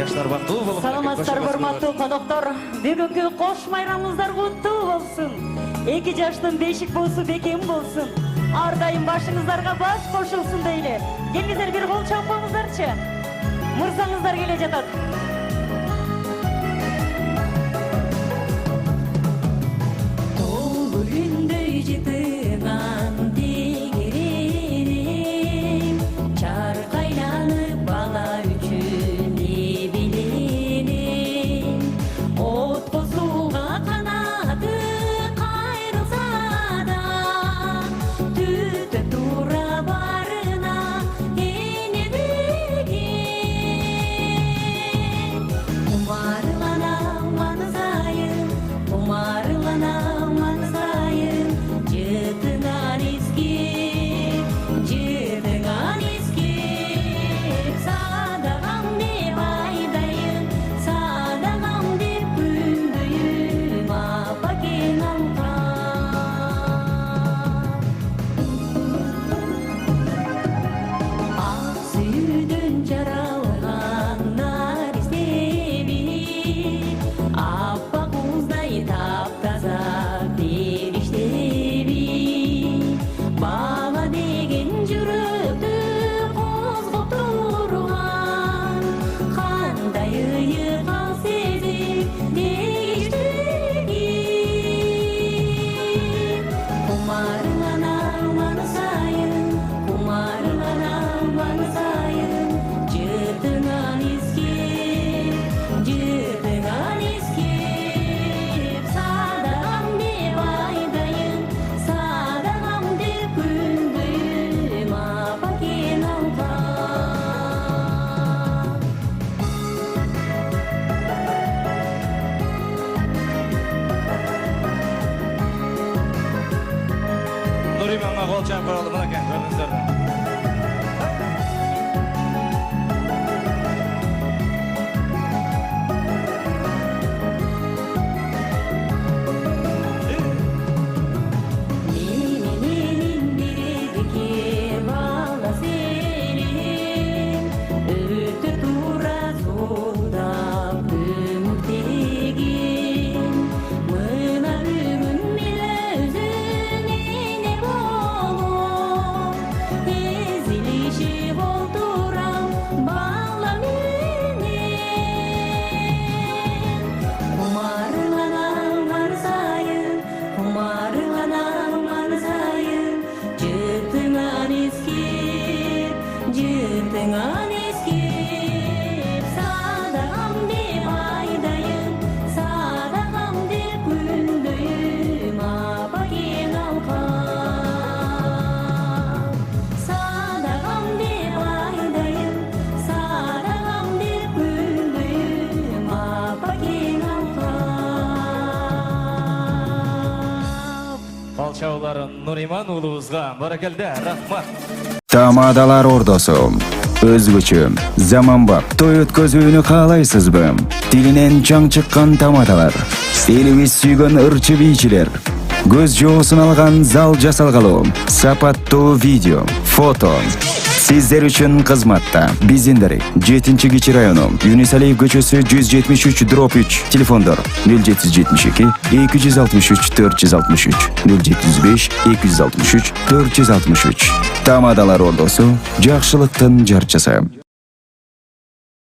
Жаштар бактылуу болуп. Саламатсыздар урматтуу коноктор. Бүгүнкү кош майрамыңыздар куттуу болсун. 2 жаштын бешик боосу бекем болсун. Ар дайым башыңыздарга баш кошулсун дейле. Келиңиздер бир кол чаппаңыздарчы. Мырзаңыздар келе жатат. Nurimanga kol çaparalı mınaken koyunuzlardan. Çağların Nuriman uluğuzga barakelde rahmat. Tamadalar ordosu. Özgüçü, zamanbap, toy ötközүүnү kaalayсызбы? Тилинен чаң чыккан тамадалар. Элибиз сүйгөн ырчы бийчилер. Көз жоосун алган зал жасалгалуу. Сапаттуу видео, фото. Sizler üçün kızmatta. Bizinderi 7-Кичи району, Юнисалиев көчөсү 173/3, телефондар 0772 263 463, 075 263 463. Тамадалар ордосу, жакшылыктын жарчысы.